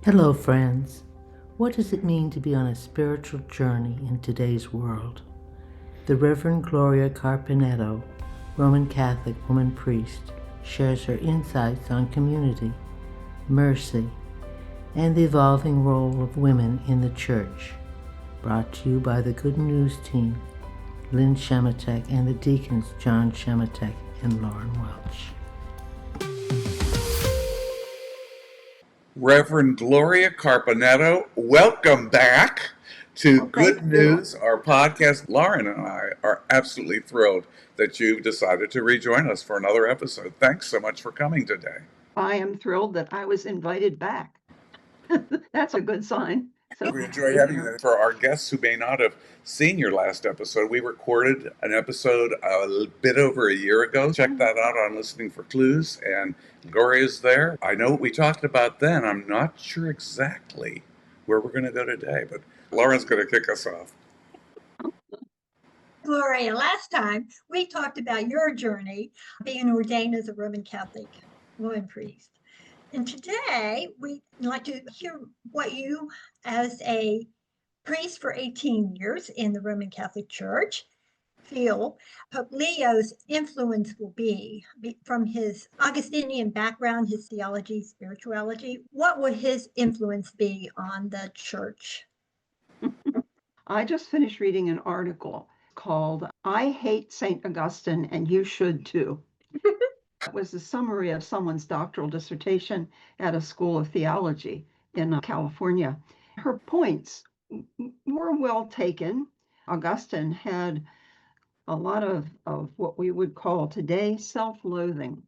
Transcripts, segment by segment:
Hello, friends. What does it mean to be on a spiritual journey in today's world? The Reverend Gloria Carpeneto, Roman Catholic woman priest, shares her insights on community, mercy, and the evolving role of women in the Church. Brought to you by the Good News team, Lynn Shematek, and the deacons Jon Shematek and Lauren Welch. Reverend Gloria Carpeneto, welcome back to Good News, our podcast. Lauren and I are absolutely thrilled that you've decided to rejoin us for another episode. Thanks so much for coming today. I am thrilled that I was invited back. That's a good sign. So We enjoy having you. For our guests who may not have seen your last episode, we recorded an episode a bit over a year ago. Check that out on Listening for Clues, and Gloria's there. I know what we talked about then. I'm not sure exactly where we're going to go today, but Lauren's going to kick us off. Gloria, last time we talked about your journey being ordained as a Roman Catholic woman priest. And today we'd like to hear what you, as a priest for 18 years in the Roman Catholic Church, feel Pope Leo's influence will be from his Augustinian background, his theology, spirituality. What would his influence be on the Church? I just finished reading an article called I Hate St. Augustine and You Should Too. It was a summary of someone's doctoral dissertation at a school of theology in California. Her points were well taken. Augustine had a lot of what we would call today self-loathing,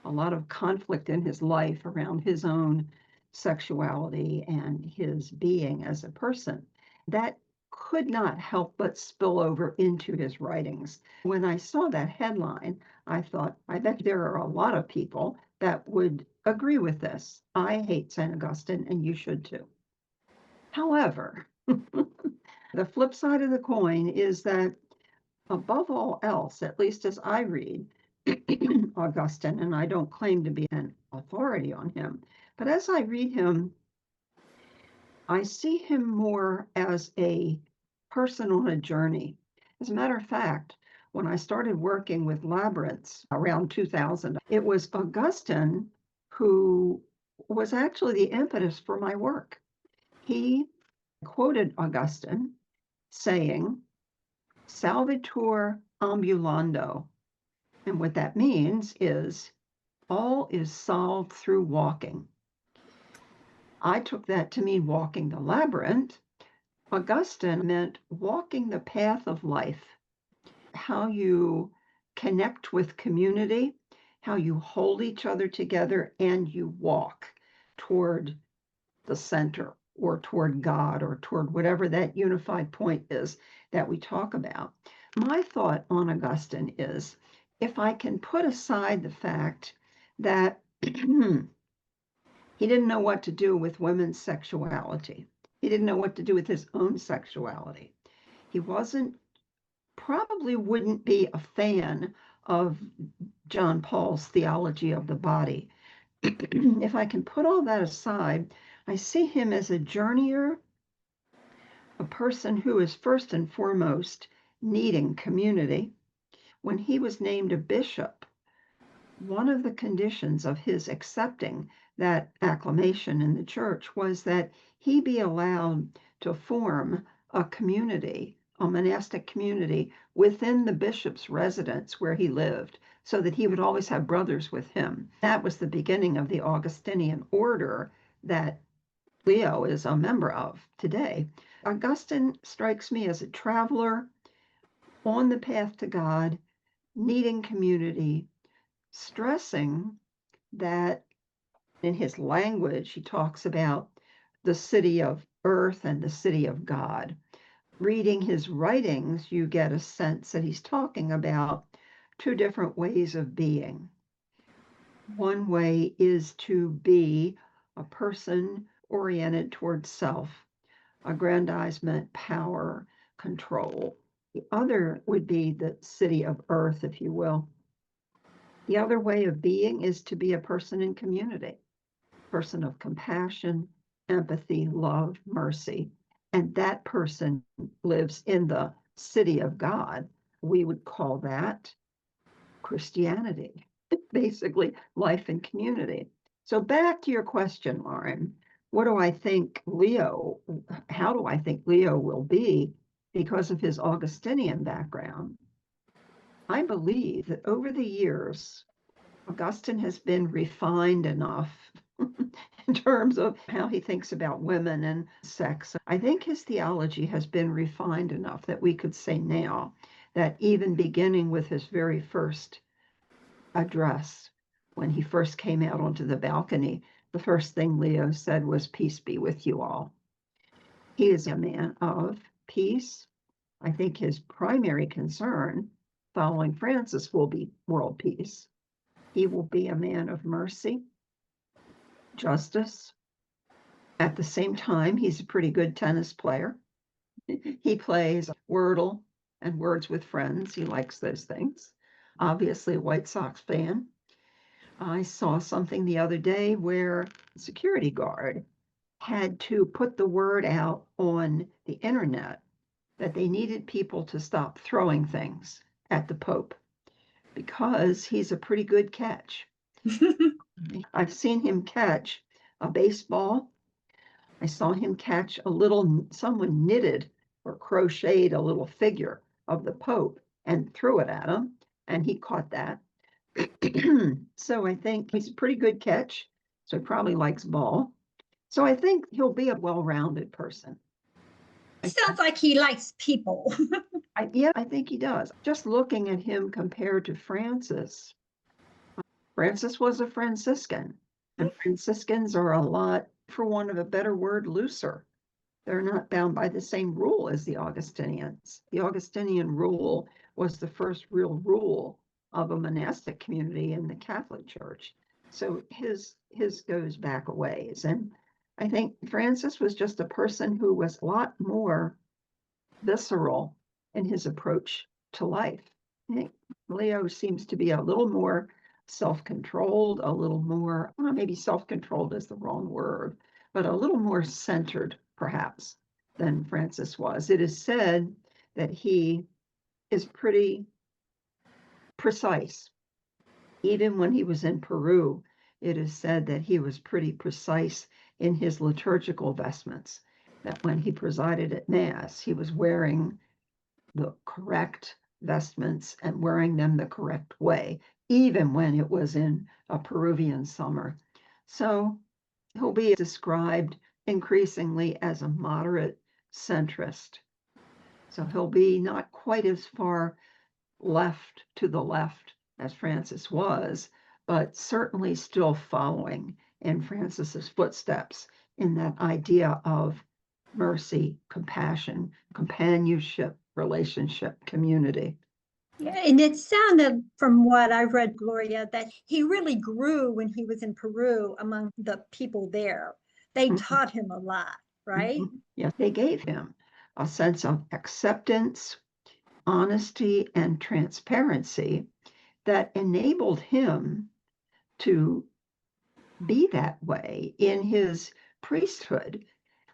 a lot of conflict in his life around his own sexuality and his being as a person. That could not help but spill over into his writings. When I saw that headline, I thought, I bet there are a lot of people that would agree with this. I hate St. Augustine, and you should too. However, the flip side of the coin is that above all else, at least as I read Augustine, and I don't claim to be an authority on him, but as I read him, I see him more as a person on a journey. As a matter of fact, when I started working with Labyrinth around 2000, it was Augustine who was actually the impetus for my work. He quoted Augustine saying, Salvator ambulando. And what that means is all is solved through walking. I took that to mean walking the labyrinth. Augustine meant walking the path of life, how you connect with community, how you hold each other together, and you walk toward the center or toward God or toward whatever that unified point is that we talk about. My thought on Augustine is, if I can put aside the fact that he didn't know what to do with women's sexuality. He didn't know what to do with his own sexuality. He probably wouldn't be a fan of John Paul's theology of the body. If I can put all that aside, I see him as a journeyer, a person who is first and foremost needing community. When he was named a bishop, one of the conditions of his accepting that acclamation in the church was that he be allowed to form a community, a monastic community within the bishop's residence where he lived, so that he would always have brothers with him. That was the beginning of the Augustinian order that Leo is a member of today. Augustine strikes me as a traveler on the path to God, needing community, stressing that in his language, he talks about the city of earth and the city of God. Reading his writings, you get a sense that he's talking about two different ways of being. One way is to be a person oriented towards self, aggrandizement, power, control. The other would be the city of earth, if you will. The other way of being is to be a person in community, person of compassion, empathy, love, mercy, and that person lives in the city of God, we would call that Christianity, basically life and community. So back to your question, Lauren, what do I think Leo, how do I think Leo will be because of his Augustinian background? I believe that over the years, Augustine has been refined enough in terms of how he thinks about women and sex. I think his theology has been refined enough that we could say now that even beginning with his very first address, when he first came out onto the balcony, the first thing Leo said was, "Peace be with you all." He is a man of peace. I think his primary concern following Francis will be world peace. He will be a man of mercy, justice. At the same time, he's a pretty good tennis player. He plays Wordle and Words with Friends. He likes those things. Obviously, a White Sox fan. I saw something the other day where a security guard had to put the word out on the internet that they needed people to stop throwing things at the Pope because he's a pretty good catch. I've seen him catch a baseball. I saw him catch someone knitted or crocheted a little figure of the Pope and threw it at him, and he caught that. So I think he's a pretty good catch. So he probably likes ball. So I think he'll be a well-rounded person. Sounds like he likes people. I think he does. Just looking at him compared to Francis, Francis was a Franciscan, and Franciscans are a lot, for want of a better word, looser. They're not bound by the same rule as the Augustinians. The Augustinian rule was the first real rule of a monastic community in the Catholic Church. So his goes back a ways. And I think Francis was just a person who was a lot more visceral in his approach to life. I think Leo seems to be a little more self-controlled, a little more, well, maybe self-controlled is the wrong word, but a little more centered, perhaps, than Francis was. It is said that he is pretty precise. Even when he was in Peru, it is said that he was pretty precise in his liturgical vestments, that when he presided at Mass, he was wearing the correct vestments and wearing them the correct way, even when it was in a Peruvian summer. So he'll be described increasingly as a moderate centrist. So he'll be not quite as far left to the left as Francis was, but certainly still following in Francis's footsteps in that idea of mercy, compassion, companionship, relationship, community. Yeah, and it sounded, from what I've read, Gloria, that he really grew when he was in Peru among the people there. They taught him a lot, right? Yeah, they gave him a sense of acceptance, honesty, and transparency that enabled him to be that way in his priesthood.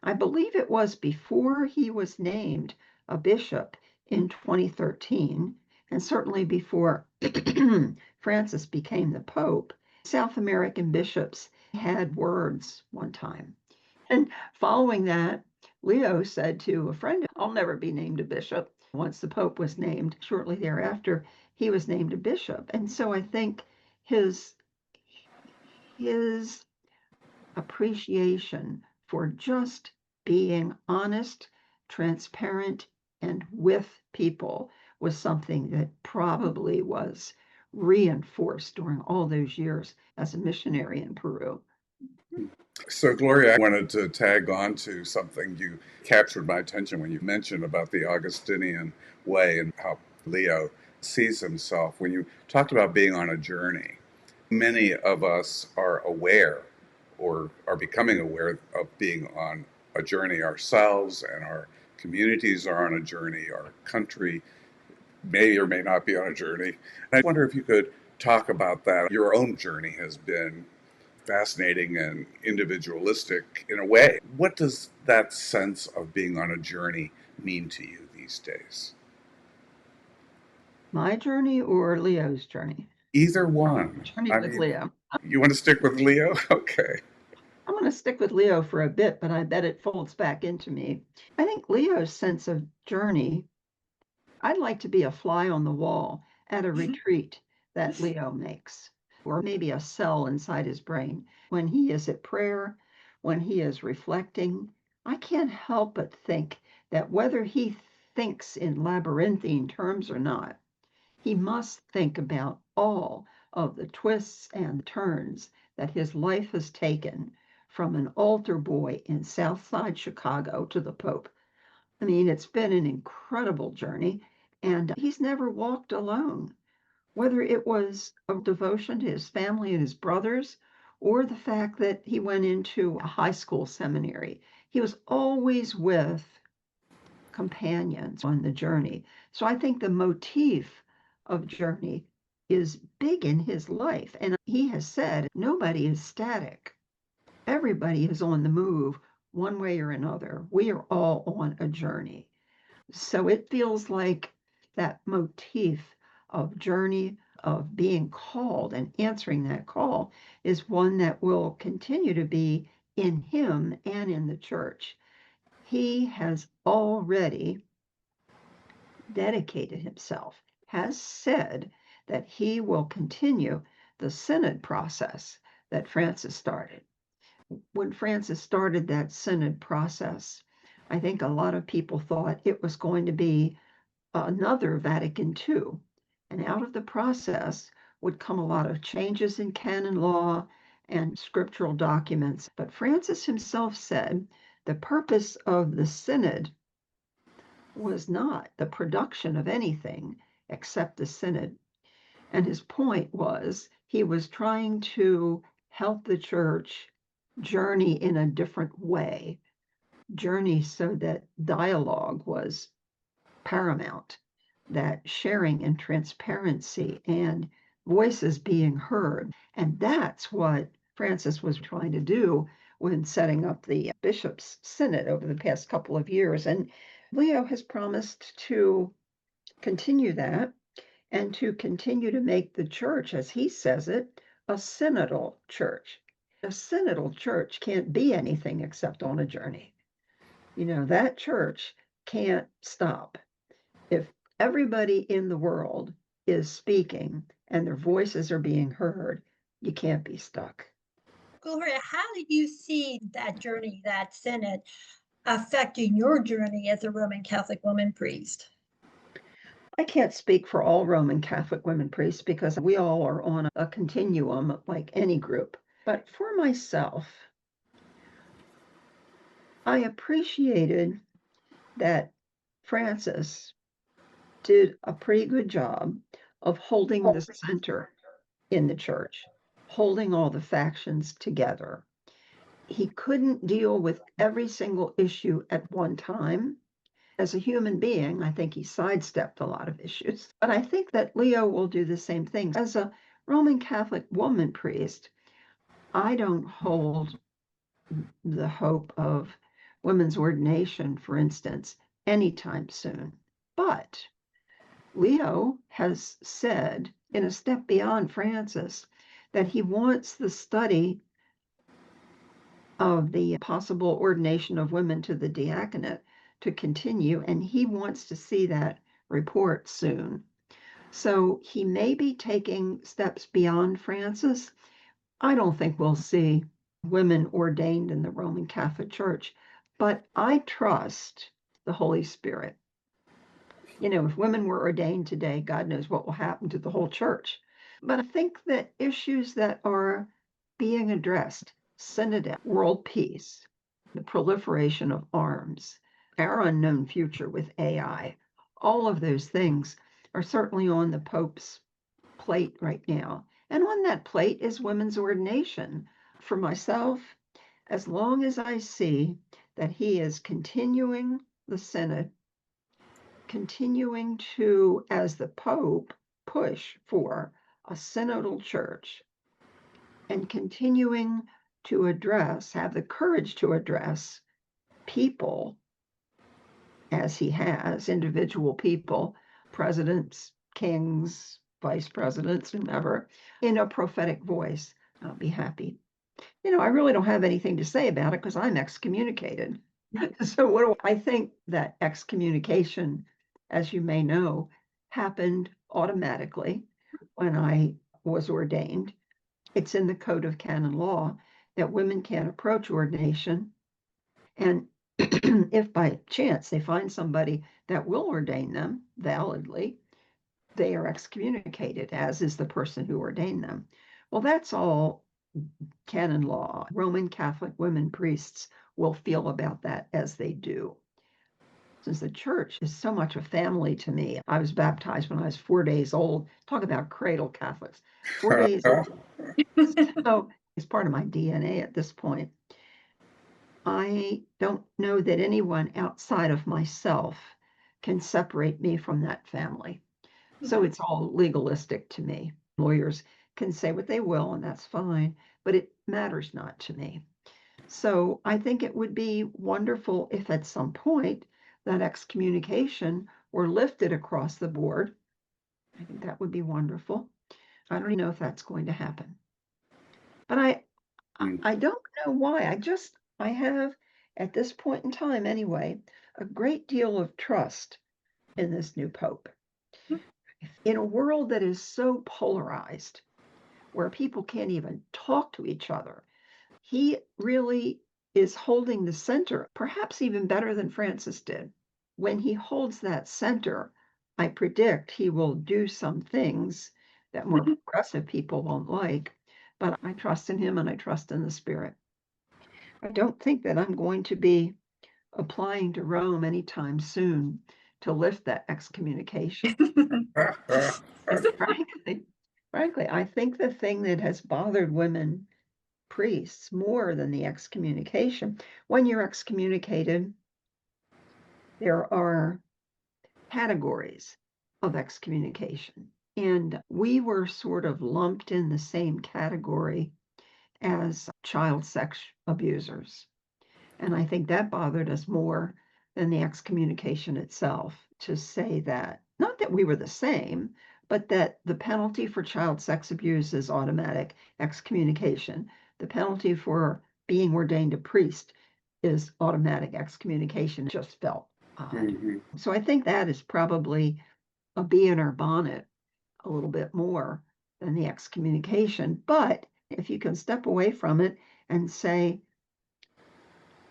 I believe it was before he was named a bishop in 2013, and certainly before Francis became the Pope. South American bishops had words one time. And following that, Leo said to a friend, "I'll never be named a bishop." Once the Pope was named, shortly thereafter, he was named a bishop. And so I think his appreciation for just being honest, transparent, and with people was something that probably was reinforced during all those years as a missionary in Peru. So, Gloria, I wanted to tag on to something you captured my attention when you mentioned about the Augustinian way and how Leo sees himself. When you talked about being on a journey, many of us are aware or are becoming aware of being on a journey ourselves, and our communities are on a journey, our country may or may not be on a journey. And I wonder if you could talk about that. Your own journey has been fascinating and individualistic in a way. What does that sense of being on a journey mean to you these days? My journey or Leo's journey? Either one. Journey I with mean, Leo. you want to stick with Leo? Okay. I'm going to stick with Leo for a bit, but I bet it folds back into me. I think Leo's sense of journey, I'd like to be a fly on the wall at a retreat that Leo makes, or maybe a cell inside his brain. When he is at prayer, when he is reflecting, I can't help but think that whether he thinks in labyrinthine terms or not, he must think about all of the twists and turns that his life has taken from an altar boy in Southside Chicago to the Pope. I mean, it's been an incredible journey, and he's never walked alone, whether it was a devotion to his family and his brothers, or the fact that he went into a high school seminary. He was always with companions on the journey. So I think the motif of journey is big in his life. And he has said nobody is static. Everybody is on the move one way or another. We are all on a journey. So it feels like that motif of journey, of being called and answering that call, is one that will continue to be in him and in the church. He has already dedicated himself, has said that he will continue the synod process that Francis started. When Francis started that synod process, I think a lot of people thought it was going to be another Vatican II. And out of the process would come a lot of changes in canon law and scriptural documents. But Francis himself said the purpose of the synod was not the production of anything except the synod. And his point was he was trying to help the church journey in a different way, journey so that dialogue was paramount, that sharing and transparency and voices being heard. And that's what Francis was trying to do when setting up the bishops' synod over the past couple of years. And Leo has promised to continue that and to continue to make the church, as he says it, a synodal church. A synodal church can't be anything except on a journey. You know, that church can't stop. If everybody in the world is speaking and their voices are being heard, you can't be stuck. Gloria, how did you see that journey, that synod, affecting your journey as a Roman Catholic woman priest? I can't speak for all Roman Catholic women priests because we all are on a continuum like any group. But for myself, I appreciated that Francis did a pretty good job of holding the center in the church, holding all the factions together. He couldn't deal with every single issue at one time. As a human being, I think he sidestepped a lot of issues. But I think that Leo will do the same thing. As a Roman Catholic woman priest, I don't hold the hope of women's ordination, for instance, anytime soon. But Leo has said, in a step beyond Francis, that he wants the study of the possible ordination of women to the diaconate to continue, and he wants to see that report soon. So he may be taking steps beyond Francis. I don't think we'll see women ordained in the Roman Catholic Church, but I trust the Holy Spirit. You know, if women were ordained today, God knows what will happen to the whole church. But I think that issues that are being addressed, synod, world peace, the proliferation of arms, our unknown future with AI, all of those things are certainly on the Pope's plate right now. And on that plate is women's ordination. For myself, as long as I see that he is continuing the synod, continuing to, as the Pope, push for a synodal church, and continuing to have the courage to address people as he has, individual people, presidents, kings, vice presidents, whomever, in a prophetic voice. I'll be happy. I really don't have anything to say about it because I'm excommunicated. So I think that excommunication, as you may know, happened automatically when I was ordained. It's in the Code of Canon Law that women can't approach ordination. And if by chance they find somebody that will ordain them validly, they are excommunicated, as is the person who ordained them. Well, that's all canon law. Roman Catholic women priests will feel about that as they do. Since the church is so much a family to me, I was baptized when I was 4 days old. Talk about cradle Catholics. 4 days old. So it's part of my DNA at this point. I don't know that anyone outside of myself can separate me from that family. So it's all legalistic to me. Lawyers can say what they will, and that's fine, but it matters not to me. So I think it would be wonderful if at some point that excommunication were lifted across the board. I think that would be wonderful. I don't know if that's going to happen. But I don't know why. I have, at this point in time anyway, a great deal of trust in this new Pope. In a world that is so polarized, where people can't even talk to each other, he really is holding the center, perhaps even better than Francis did. When he holds that center, I predict he will do some things that more progressive people won't like, but I trust in him and I trust in the Spirit. I don't think that I'm going to be applying to Rome anytime soon to lift that excommunication. And frankly, I think the thing that has bothered women priests more than the excommunication, when you're excommunicated, there are categories of excommunication. And we were sort of lumped in the same category as child sex abusers. And I think that bothered us more than the excommunication itself, to say that, not that we were the same, but that the penalty for child sex abuse is automatic excommunication. The penalty for being ordained a priest is automatic excommunication. It just felt odd. So I think that is probably a bee in our bonnet a little bit more than the excommunication. But if you can step away from it and say,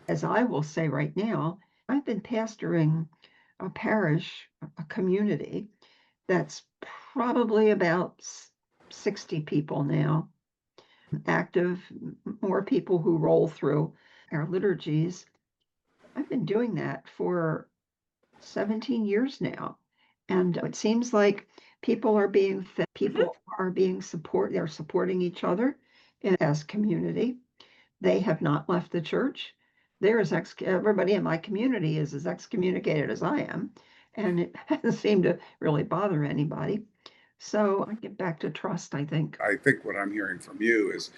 as I will say right now, I've been pastoring a parish, a community that's probably about 60 people now, active, more people who roll through our liturgies. I've been doing that for 17 years now. And it seems like people are being fed, people are being they're supporting each other as community. They have not left the church. Everybody in my community is as excommunicated as I am, and it hasn't seemed to really bother anybody. So I get back to trust, I think. I think what I'm hearing from you is,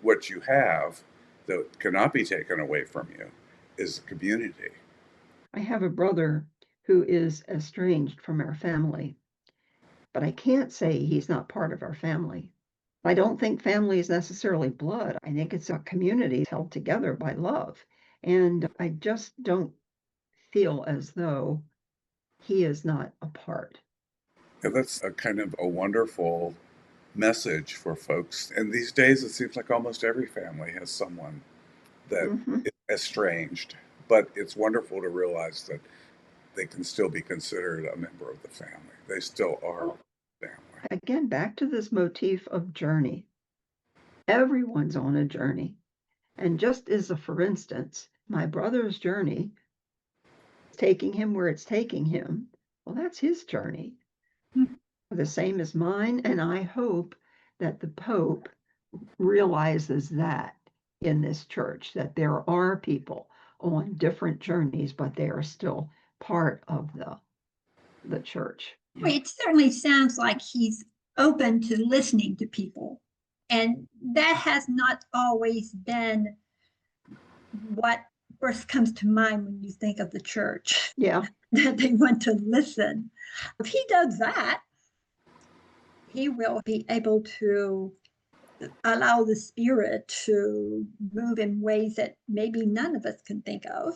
what you have that cannot be taken away from you is the community. I have a brother who is estranged from our family, but I can't say he's not part of our family. I don't think family is necessarily blood. I think it's a community held together by love. And I just don't feel as though he is not a part. And that's a kind of a wonderful message for folks. And these days, it seems like almost every family has someone that is estranged. But it's wonderful to realize that they can still be considered a member of the family. They still are family. Again, back to this motif of journey. Everyone's on a journey. And just as for instance, my brother's journey, taking him where it's taking him, well, that's his journey. The same as mine. And I hope that the Pope realizes that in this church, that there are people on different journeys, but they are still part of the church. Well, it certainly sounds like he's open to listening to people. And that has not always been what first comes to mind when you think of the church. Yeah. That they want to listen. If he does that, he will be able to allow the Spirit to move in ways that maybe none of us can think of.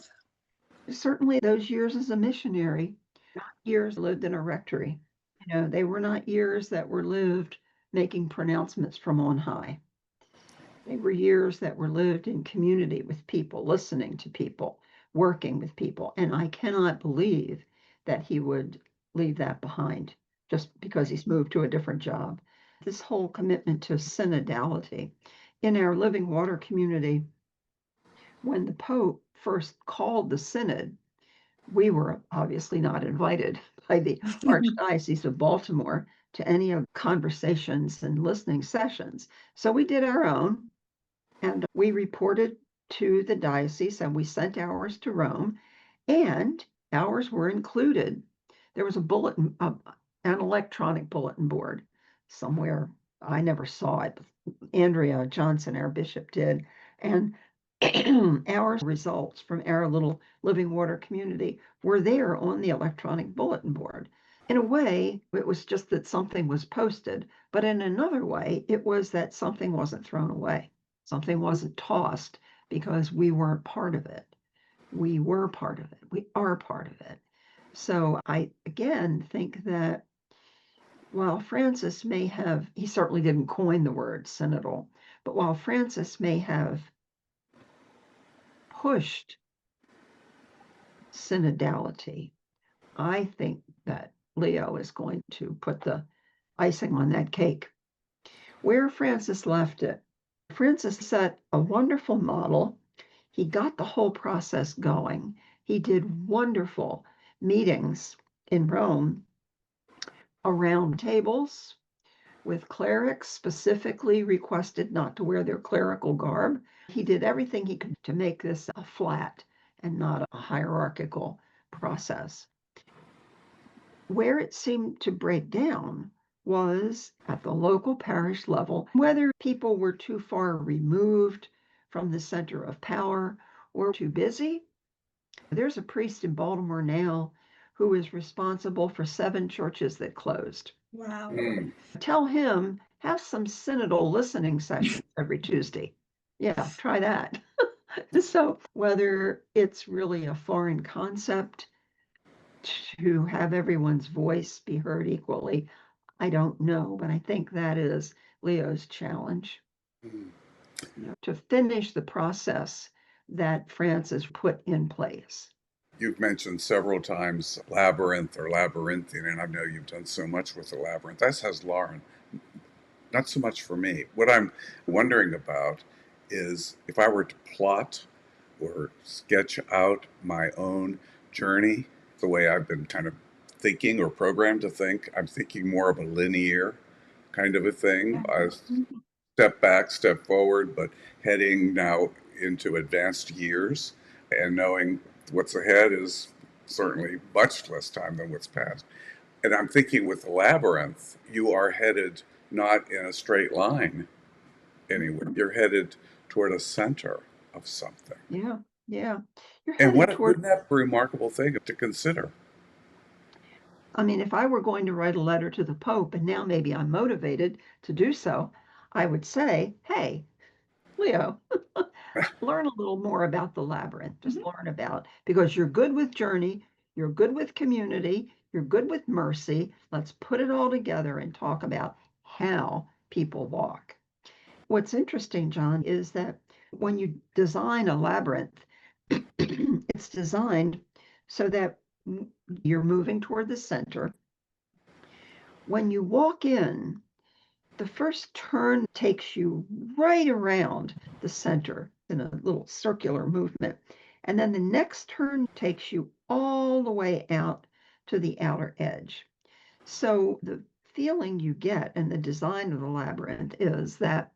Certainly those years as a missionary, years lived in a rectory. They were not years that were lived making pronouncements from on high. They were years that were lived in community with people, listening to people, working with people. And I cannot believe that he would leave that behind just because he's moved to a different job. This whole commitment to synodality in our Living Water community, when the Pope first called the synod, we were obviously not invited by the Archdiocese of Baltimore to any of conversations and listening sessions. So we did our own, and we reported to the diocese, and we sent ours to Rome, and ours were included. There was a bulletin, an electronic bulletin board somewhere. I never saw it. Andrea Johnson, our bishop, did. And our results from our little Living Water community were there on the electronic bulletin board. In a way, it was just that something was posted, but in another way, it was that something wasn't thrown away. Something wasn't tossed because we weren't part of it. We were part of it. We are part of it. So I, again, think that while Francis may have, he certainly didn't coin the word synodal, but while Francis may have pushed synodality, I think that Leo is going to put the icing on that cake. Where Francis left it, Francis set a wonderful model. He got the whole process going. He did wonderful meetings in Rome around tables with clerics, specifically requested not to wear their clerical garb. He did everything he could to make this a flat and not a hierarchical process. Where it seemed to break down was at the local parish level, whether people were too far removed from the center of power or too busy. There's a priest in Baltimore now who is responsible for 7 churches that closed. Wow. Tell him, have some synodal listening sessions every Tuesday. Yeah, try that. So whether it's really a foreign concept to have everyone's voice be heard equally, I don't know, but I think that is Leo's challenge. To finish the process that Francis put in place. You've mentioned several times Labyrinth or Labyrinthian, and I know you've done so much with the Labyrinth, as has Lauren. Not so much for me. What I'm wondering about is if I were to plot or sketch out my own journey, the way I've been kind of thinking or programmed to think, I'm thinking more of a linear kind of a thing. Step back, step forward, but heading now into advanced years and knowing what's ahead is certainly much less time than what's past. And I'm thinking with the Labyrinth, you are headed not in a straight line anywhere. You're headed toward a center of something. Yeah. You're And headed toward, wouldn't that be a remarkable thing to consider? I mean, if I were going to write a letter to the Pope, and now maybe I'm motivated to do so, I would say, hey, Leo, learn a little more about the Labyrinth. Just learn about, because you're good with journey, you're good with community, you're good with mercy. Let's put it all together and talk about how people walk. What's interesting, Jon, is that when you design a labyrinth, it's designed so that you're moving toward the center. When you walk in, the first turn takes you right around the center in a little circular movement. And then the next turn takes you all the way out to the outer edge. So the feeling you get in the design of the labyrinth is that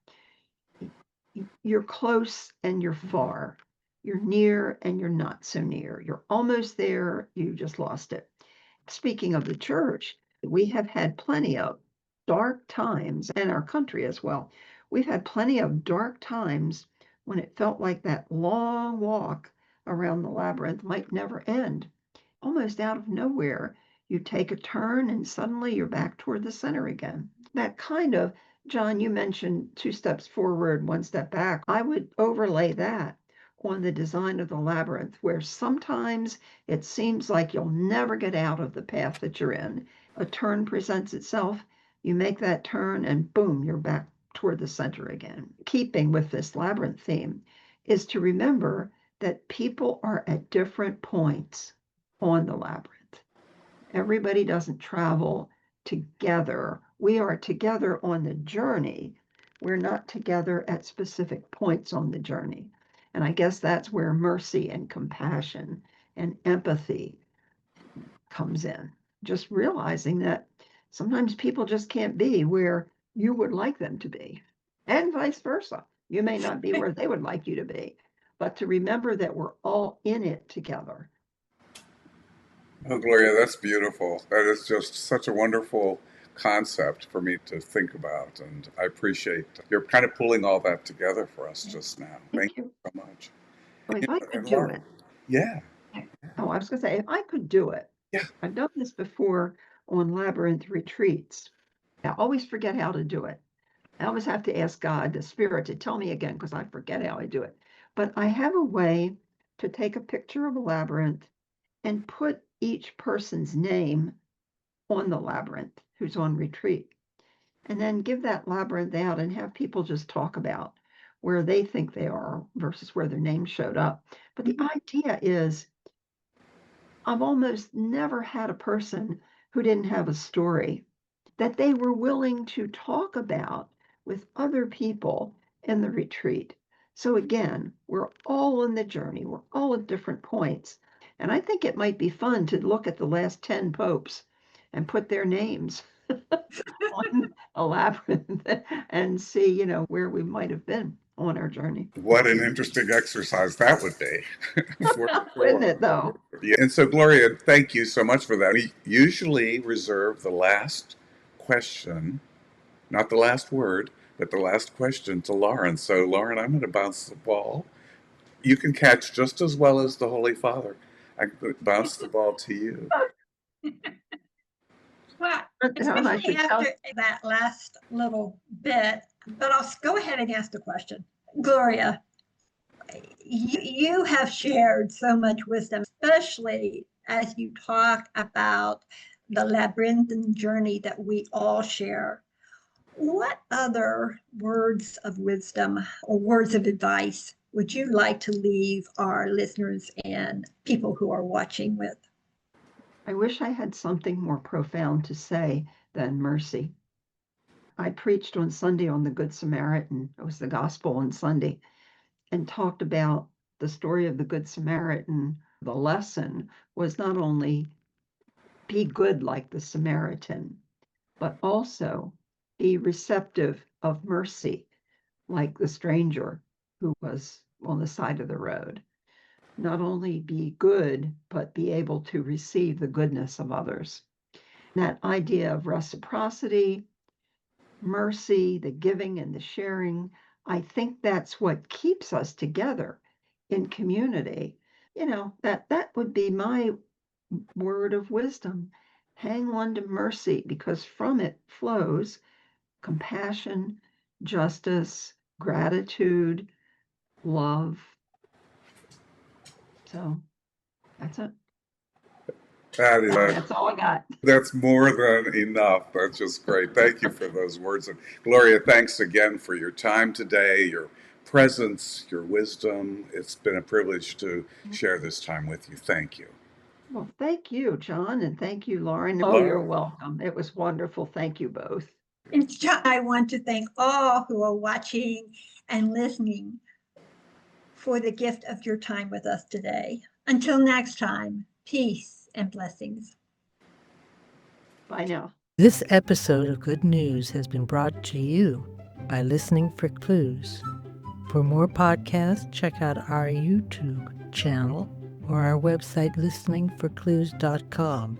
you're close and you're far. You're near and you're not so near. You're almost there. You just lost it. Speaking of the church, we have had plenty of dark times in our country as well, we've had plenty of dark times when it felt like that long walk around the labyrinth might never end. Almost out of nowhere, you take a turn and suddenly you're back toward the center again. That kind of, Jon, you mentioned 2 steps forward, 1 step back. I would overlay that on the design of the labyrinth, where sometimes it seems like you'll never get out of the path that you're in. A turn presents itself, you make that turn, and boom, you're back toward the center again. Keeping with this labyrinth theme is to remember that people are at different points on the labyrinth. Everybody doesn't travel together. We are together on the journey. We're not together at specific points on the journey. And I guess that's where mercy and compassion and empathy comes in. Just realizing that sometimes people just can't be where you would like them to be, and vice versa. You may not be where they would like you to be, but to remember that we're all in it together. Oh, Gloria, that's beautiful. That is just such a wonderful concept for me to think about. And I appreciate you're kind of pulling all that together for us just now. Thank you so much. Well, if I could And do Lauren, it. yeah, Oh, I was going to say, if I could do it. Yeah. I've done this before on labyrinth retreats. I always forget how to do it. I always have to ask God, the Spirit, to tell me again because I forget how I do it. But I have a way to take a picture of a labyrinth and put each person's name on the labyrinth who's on retreat, and then give that labyrinth out and have people just talk about where they think they are versus where their name showed up. But the idea is, I've almost never had a person who didn't have a story that they were willing to talk about with other people in the retreat. So again, we're all in the journey. We're all at different points. And I think it might be fun to look at the last 10 popes and put their names on a labyrinth and see, where we might have been on our journey. what an interesting exercise that would be. Isn't it, though? Yeah. And so, Gloria, thank you so much for that. We usually reserve the last question, not the last word, but the last question to Lauren. So, Lauren, I'm going to bounce the ball. You can catch just as well as the Holy Father. I bounce the ball to you. Well, Jon, I especially should tell after that last little bit, but I'll go ahead and ask the question. Gloria, you have shared so much wisdom, especially as you talk about the labyrinthine journey that we all share. What other words of wisdom or words of advice would you like to leave our listeners and people who are watching with? I wish I had something more profound to say than mercy. I preached on Sunday on the Good Samaritan. It was the gospel on Sunday, and talked about the story of the Good Samaritan. The lesson was not only be good like the Samaritan, but also be receptive of mercy like the stranger who was on the side of the road. Not only be good, but be able to receive the goodness of others. That idea of reciprocity, mercy, the giving and the sharing, I think that's what keeps us together in community. That would be my word of wisdom. Hang on to mercy, because from it flows compassion, justice, gratitude, love. So that's it. That's all I got. That's more than enough. That's just great. Thank you for those words. And Gloria, thanks again for your time today, your presence, your wisdom. It's been a privilege to share this time with you. Thank you. Well, thank you, Jon, and thank you, Lauren. Lauren. You're welcome. It was wonderful. Thank you both. And Jon, I want to thank all who are watching and listening for the gift of your time with us today. Until next time, peace and blessings. Bye now. This episode of Good News has been brought to you by Listening for Clues. For more podcasts, check out our YouTube channel or our website listeningforclues.com.